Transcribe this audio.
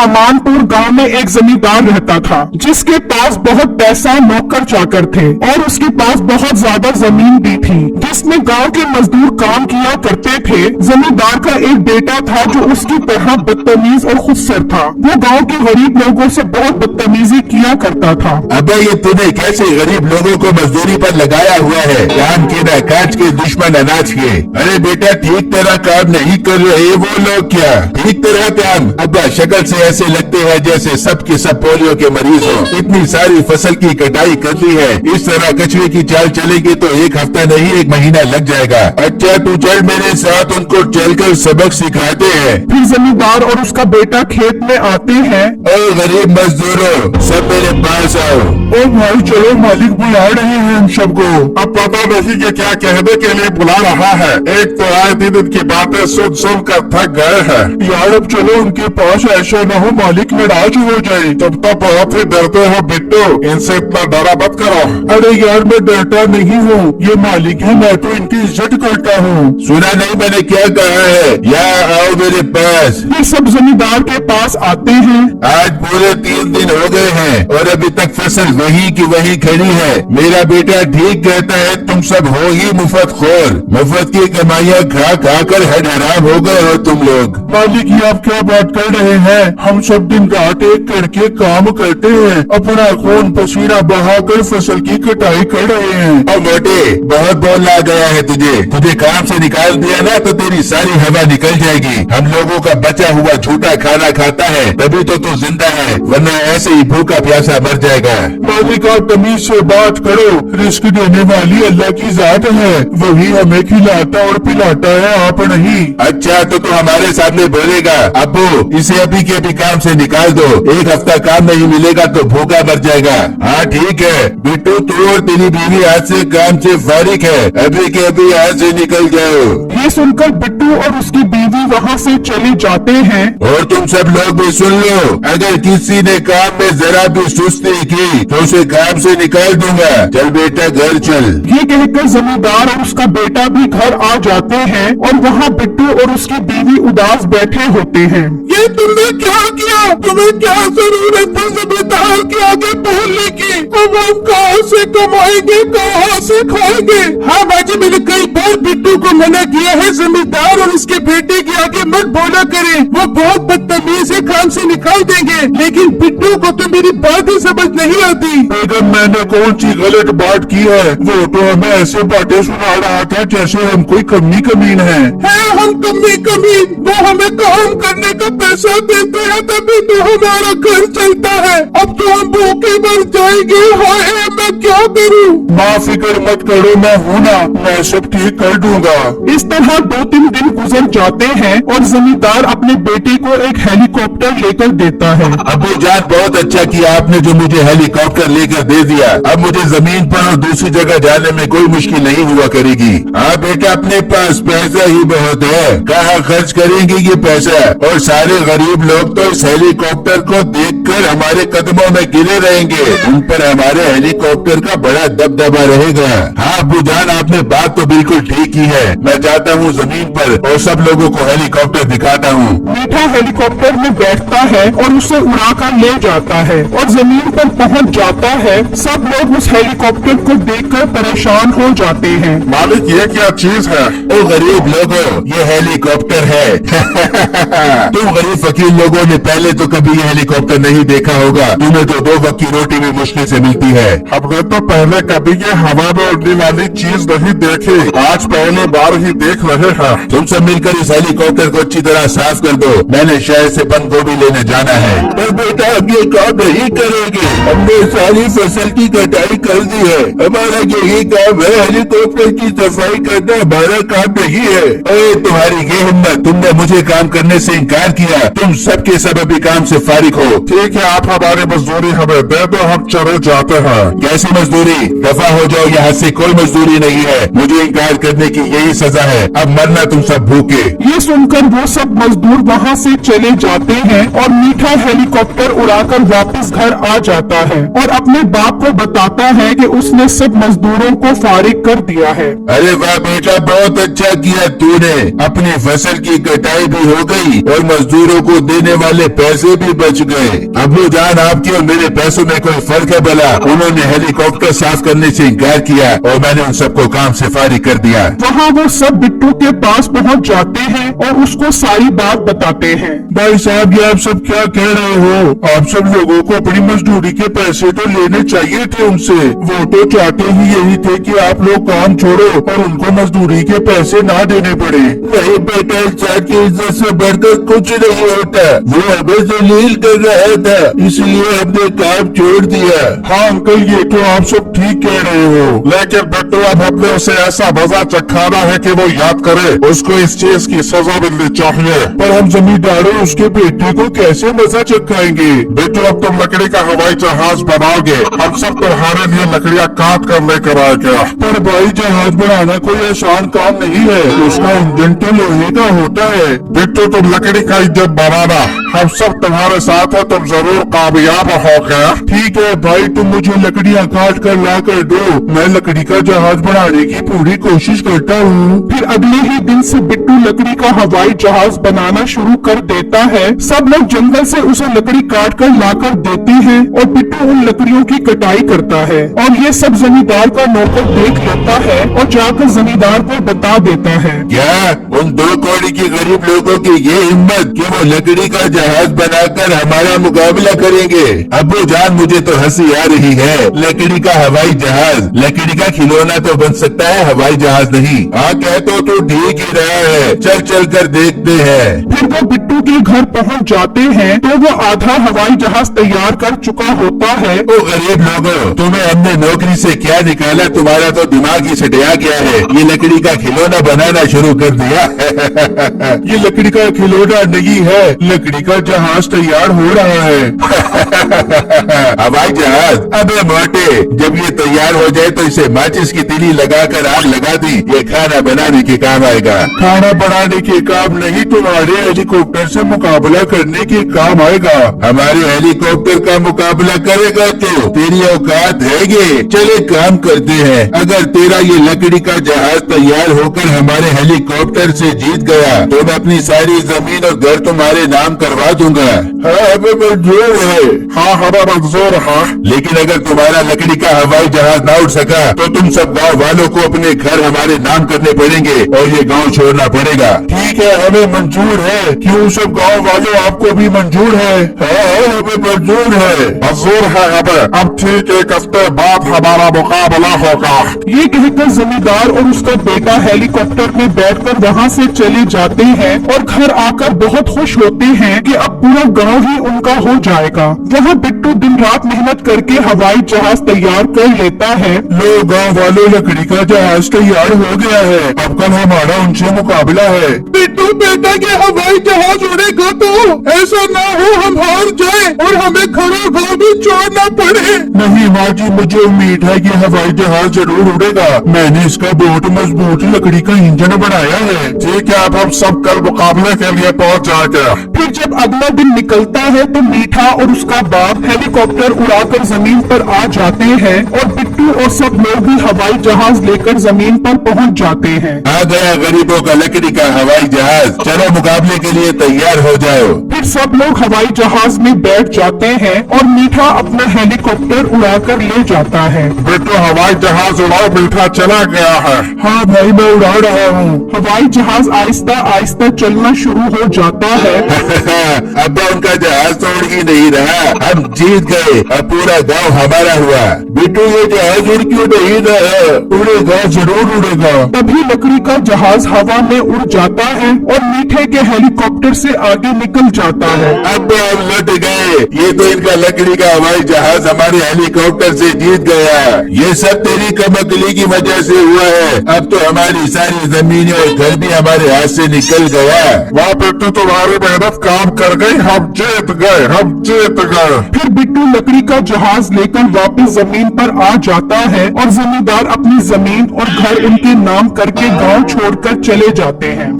अमानपुर गांव में एक जमींदार रहता था जिसके पास बहुत पैसा, नौकर चाकर थे और उसके पास बहुत ज्यादा जमीन भी थी जिसमें गांव के मजदूर काम किया करते थे। जमींदार का एक बेटा था जो उसकी तरह बदतमीज और खुदसर था। वो गांव के गरीब लोगों से बहुत बदतमीजी किया करता था। अबे ये तूने कैसे गरीब लोगों को मजदूरी पर लगाया हुआ है? काम के न काज के दुश्मन अनाज के। अरे बेटा ठीक तरह काम नहीं कर रहे वो लोग क्या? ठीक तरह काम? अब्बा शक्ल से ऐसे लगते हैं जैसे सब के सब पोलियो के मरीज हो। इतनी सारी फसल की कटाई कर दी है, इस तरह कछुए की चाल चलेगी तो एक हफ्ता नहीं 1 महीना लग जाएगा। अच्छा तू चल मेरे साथ, उनको चलकर सबक सिखाते हैं। फिर जमींदार और उसका बेटा खेत में आते हैं। ओ गरीब मजदूरों, सब मेरे पास आओ। ओ भाई चलो, मालिक बुला रहे हैं हम सबको। अब पता नहीं कि क्या कहने के लिए बुला रहा है। एक तो आए दिन की बातें सुन कर थक गए हैं। यार अब चलो उनके पास, ऐसा न हो मालिक नाराज हो जाए। तुम तो बहुत ही डरते हो बिट्टू, इनसे इतना डरा मत करो। अरे यार मैं डरता नहीं हूँ, ये मालिक है, मैं तो इनकी इज्जत करता हूँ। सुना नहीं मैंने क्या कहा है? यहाँ आओ मेरे पास। ये सब जमींदार के पास आते हैं। आज पूरे 3 दिन हो गए हैं और अभी तक फसल वही की वही खड़ी है। मेरा बेटा ठीक कहता है, तुम सब हो ही मुफ्त खोर। मुफ्त की कमाइयाँ खा खा कर हराम हो गए हो तुम लोग। मालिक ये आप क्या बात कर रहे हैं? हम सब दिन रात एक करके काम करते हैं, अपना खून पसीना बहाकर फसल की कटाई कर रहे हैं। अब मोटे बहुत बोलना आ गया है तुझे काम से निकाल दिया ना तो तेरी सारी हवा निकल जाएगी। हम लोगों का बचा हुआ झूठा खाना खाता है तभी तो तू जिंदा है, वरना ऐसे ही भूखा प्यासा मर जाएगा। मालिक आप तमीज से बात करो, रिस्क देने वाली अल्लाह की जात है, वही हमें खिलाता और पिलाता है, आप नहीं। अच्छा तो तू हमारे सामने बोलेगा? अब्बू इसे अभी के अभी काम से निकाल दो, 1 हफ्ता काम नहीं मिलेगा तो भूखा मर जाएगा। हाँ ठीक है बिट्टू, तू और तेरी बीवी आज से काम से फारिग है, अभी के अभी आज से निकल जाओ। ये सुनकर बिट्टू और उसकी बीवी वहाँ से चले जाते हैं। और तुम सब लोग भी सुन लो, अगर किसी ने काम में जरा भी सुस्ती की तो उसे काम से निकाल दूंगा। चल बेटा घर चल। ये कहकर जमींदार और उसका बेटा भी घर आ जाते हैं और वहाँ बिट्टू और उसकी बीवी उदास बैठे होते हैं। ये तुमने क्या किया? तुम्हें क्या जरूरत थी जमींदार के आगे बोलने की? अब हम कहाँ से कमाएंगे, कहाँ से खाएंगे? हाँ बाजी, मैंने कई बार बिट्टू को मना किया है जमींदार और उसके बेटे के आगे मत बोला करे, वो बहुत बदतमीज है, काम से निकाल देंगे। लेकिन बिट्टू को तो मेरी बात ही समझ नहीं आती। अगर मैंने कौन सी गलत बात की है? वो तो हमें ऐसे बातें सुना रहा था जैसे हम कोई कमीन है। हम कमीन, वो हमें काम करने का पैसा देते हैं तभी तो हमारा घर चलता है। अब तो हम भूखे मर जाएंगे। हाय मैं क्या करूं? माँ फिक्र मत करो, मैं हूँ ना, मैं सब ठीक कर दूंगा। इस तरह 2-3 दिन गुजर जाते हैं और जमींदार अपने बेटे को एक हेलीकॉप्टर लेकर देता है। अबू जान बहुत अच्छा किया आपने जो मुझे हेलीकॉप्टर लेकर दे दिया। अब मुझे जमीन पर और दूसरी जगह जाने में कोई मुश्किल नहीं हुआ करेगी। हाँ बेटा अपने पास पैसा ही बहुत है, कहाँ खर्च करेंगे ये पैसा? और सारे गरीब लोग तो इस हेलीकॉप्टर को देखकर हमारे कदमों में गिरे रहेंगे, उन पर हमारे हेलीकॉप्टर का बड़ा दबदबा रहेगा। हाँ अबू जान आपने बात तो बिल्कुल ठीक की है, मैं जाता हूँ जमीन पर और सब लोगों को हेलीकॉप्टर दिखाता हूँ। मीठा हेलीकॉप्टर में बैठता है और उसे उड़ाकर ले जाता है और जमीन पर पहुंच जाता है। सब लोग उस हेलीकॉप्टर को देखकर परेशान हो जाते हैं। मालिक ये क्या चीज है? ओ गरीब लोगों, ये हेलीकॉप्टर है। तुम गरीब फकीर लोगों ने पहले तो कभी ये हेलीकॉप्टर नहीं देखा होगा, तुम्हें तो 2 वक्त की रोटी भी मुश्किल से मिलती है। हमने तो पहले कभी ये हवा में उड़ने वाली चीज नहीं देखी, आज पहले बार ही देख रहे हैं। तुम सब मिलकर इस हेलीकॉप्टर को अच्छी तरह साफ कर दो, मैंने शहर से बंद गोभी लेने जाना है। पर बेटा अब ये काम नहीं करेंगे, हमने सारी फसल की कटाई कर दी है, हमारा यही काम है, हेलीकॉप्टर की सफाई करना हमारा काम नहीं है। अरे तुम्हारी ये हिम्मत, तुमने मुझे काम करने से इनकार किया, तुम सबके सब अभी काम से फारिग हो। ठीक है आप हमारी मजदूरी हमें दे दो, हम चले जाते हैं। कैसी मजदूरी? दफा हो जाओ, यहाँ से कोई मजदूरी नहीं है, मुझे इनकार करने की यही सजा है, अब मरना तुम सब भूखे। ये सुनकर वो सब मजदूर वहाँ से चले जाते हैं और मीठा हेलीकॉप्टर उड़ाकर वापस घर आ जाता है और अपने बाप को बताता है कि उसने सब मजदूरों को फारिग कर दिया है। अरे वाह बेटा, बहुत अच्छा किया तूने। अपनी फसल की कटाई भी हो गई और मजदूरों को देने वाले पैसे भी बच गए। अब्बू जान, आपके और मेरे पैसों में कोई फर्क है भला? उन्होंने हेलीकॉप्टर साफ करने से इनकार किया और मैंने उन सबको काम से फारिग कर दिया। वहाँ वो सब बिट्टू के पास पहुँच जाते हैं और उसको सारी बात बताते हैं। भाई साहब, ये आप सब क्या कह रहे हो? आप सब लोगों को अपनी मजदूरी के पैसे तो लेने चाहिए थे उनसे। वो तो चाहते ही यही थे कि आप लोग काम छोड़ो और उनको मजदूरी के पैसे ना देने पड़े। नहीं बेटा, चाचा की इज्जत से बढ़कर कुछ नहीं होता। वो हमें जलील कर रहा था, इसलिए हमने काम छोड़ दिया। हाँ अंकल, ये तो आप सब ठीक कह रहे हो, लेकिन बिट्टू अब हमने उसे ऐसा मजा चखाना है कि वो याद करे। उसको इस चीज की सजा मिलनी चाहिए। पर हम जमींदारों उसके बेटे को कैसे मजा चखाएंगे? बिट्टू, अब तुम लकड़ी का हवाई जहाज बनाओगे, हम सब तुम्हारे लिए लकड़ियाँ काट कर लेकर आएंगे। पर भाई, जहाज बनाना कोई आसान काम नहीं है, उसका इंजन तो लोहे का होता है। बिट्टू, तुम लकड़ी का इंजन बनाना, हम सब तुम्हारे साथ है, तुम जरूर कामयाब होगे। ठीक है भाई, तुम मुझे लकड़ियाँ काट कर ला कर दो, मैं लकड़ी का जहाज बनाने की पूरी कोशिश करता हूँ। फिर अगले ही दिन से बिट्टू लकड़ी का हवाई जहाज बनाना शुरू कर देता है। सब लोग जंगल से उसे लकड़ी काट कर लाकर देते हैं और बिट्टू उन लकड़ियों की कटाई करता है और ये सब जमींदार का नौकर देख लेता है और जाकर जमींदार को बता देता है। क्या उन 2 कौड़ी के गरीब लोगों की ये हिम्मत कि वो लकड़ी का जहाज बनाकर हमारा मुकाबला करेंगे? अब्बू जान, मुझे तो हंसी आ रही है। लकड़ी का हवाई जहाज, लकड़ी का खिलौना तो बन सकता है, हवाई जहाज नहीं। हाँ, कह तो ठीक ही रहा है, चल चल कर देखते हैं। फिर वो बिट्टू के घर पहुंच जाते हैं तो वो आधा हवाई जहाज तैयार कर चुका होता है। ओ गरीब लोगों, तुम्हें हमने नौकरी से क्या निकाला? तुम्हारा तो दिमाग ही सटिया गया है। ये लकड़ी का खिलौना बनाना शुरू कर दिया। ये लकड़ी का खिलौना नहीं है, लकड़ी का जहाज तैयार हो रहा है। हवाई जहाज? अबे मोटे, जब ये तैयार हो जाए तो इसे माचिस की तीली लगाकर आग लगा दी, ये खाना बनाने के काम आएगा। खाना बनाने के काम नहीं, तुम्हारे हेलीकॉप्टर से मुकाबला करने के काम आएगा। हमारे हेलीकॉप्टर का मुकाबला करेगा तो तेरी औकात है ये? चले काम करते हैं, अगर तेरा ये लकड़ी का जहाज तैयार होकर हमारे हेलीकॉप्टर से जीत गया तो मैं अपनी सारी जमीन और घर तुम्हारे नाम करवा दूंगा। हाँ, हमें मंजूर है। हाँ, हमें मंजूर है। लेकिन अगर तुम्हारा लकड़ी का हवाई जहाज ना उड़ सका तो तुम सब गाँव वालों को अपने घर हमारे नाम करने पड़ेंगे और ये गाँव छोड़ना पड़ेगा। ठीक है, हमें मंजूर है। क्यों सब गाँव वालों, आपको भी मंजूर है? हाँ, हमें मंजूर है। मंजूर है हमें। अब ठीक, 1 हफ्ते बाद हमारा मुकाबला होगा। ये कहकर जमींदार और उसका बेटा हेलीकॉप्टर में बैठकर वहाँ से चले जाते हैं और घर आकर बहुत खुश होते हैं कि अब पूरा गांव ही उनका हो जाएगा। वहाँ बिट्टू दिन रात मेहनत करके हवाई जहाज तैयार कर लेता है। लो गाँव वालों, लकड़ी का जहाज तैयार हो गया है, अब कल हमारा उनसे मुकाबला है। बिट्टू बेटा, के हवाई जहाज उड़ेगा तो ऐसा ना हो हम हार जाए और हमें खड़ा गाँव भी छोड़ना पड़े। नहीं माँ जी, मुझे उम्मीद है कि हवाई जहाज जरूर उड़ेगा। मैंने इसका बहुत मजबूत लकड़ी का इंजन बनाया है। ठीक है, अब हम सब कल मुकाबले के लिए पहुँच जाएंगे। फिर जब अगला दिन निकलता है तो मीठा और उसका बाप हेलीकॉप्टर उड़ाकर जमीन पर आ जाते हैं और बिट्टू और सब लोग भी हवाई जहाज लेकर जमीन पर पहुंच जाते हैं। आ गया गरीबों का लकड़ी का हवाई जहाज, चलो मुकाबले के लिए तैयार हो जाओ। फिर सब लोग हवाई जहाज में बैठ जाते हैं और मीठा अपना हेलीकॉप्टर उड़ाकर ले जाता है। बिट्टू, हवाई जहाज उड़ाओ, मीठा चला गया है। हाँ भाई, मैं उड़ा रहा हूँ। हवाई जहाज आहिस्ता आहिस्ता चलना शुरू हो जाता है। अब उनका जहाज तो उड़ ही नहीं रहा, हम जीत गए, अब पूरा गांव हमारा हुआ। बिट्टू, ये जहाज उड़ क्यों नहीं रहा? उड़ेगा, जरूर उड़ेगा। तभी लकड़ी का जहाज हवा में उड़ जाता है और मीठे के हेलीकॉप्टर से आगे निकल जाता है। अब हम लौट गए, ये तो इनका लकड़ी का हवाई जहाज हमारे हेलीकॉप्टर से जीत गया। ये सब तेरी कमकली की वजह से हुआ है। अब तो हमारी सारी जमीनें और घर भी हमारे हाथ से निकल गया। वहाँ बिट्टू, तुम्हारी मेहनत काम कर गई, हम जीत गए, हम जीत गए। फिर बिट्टू लकड़ी का जहाज लेकर वापस जमीन पर आ जाता है और जमींदार अपनी जमीन और घर उनके नाम करके गांव छोड़कर चले जाते हैं।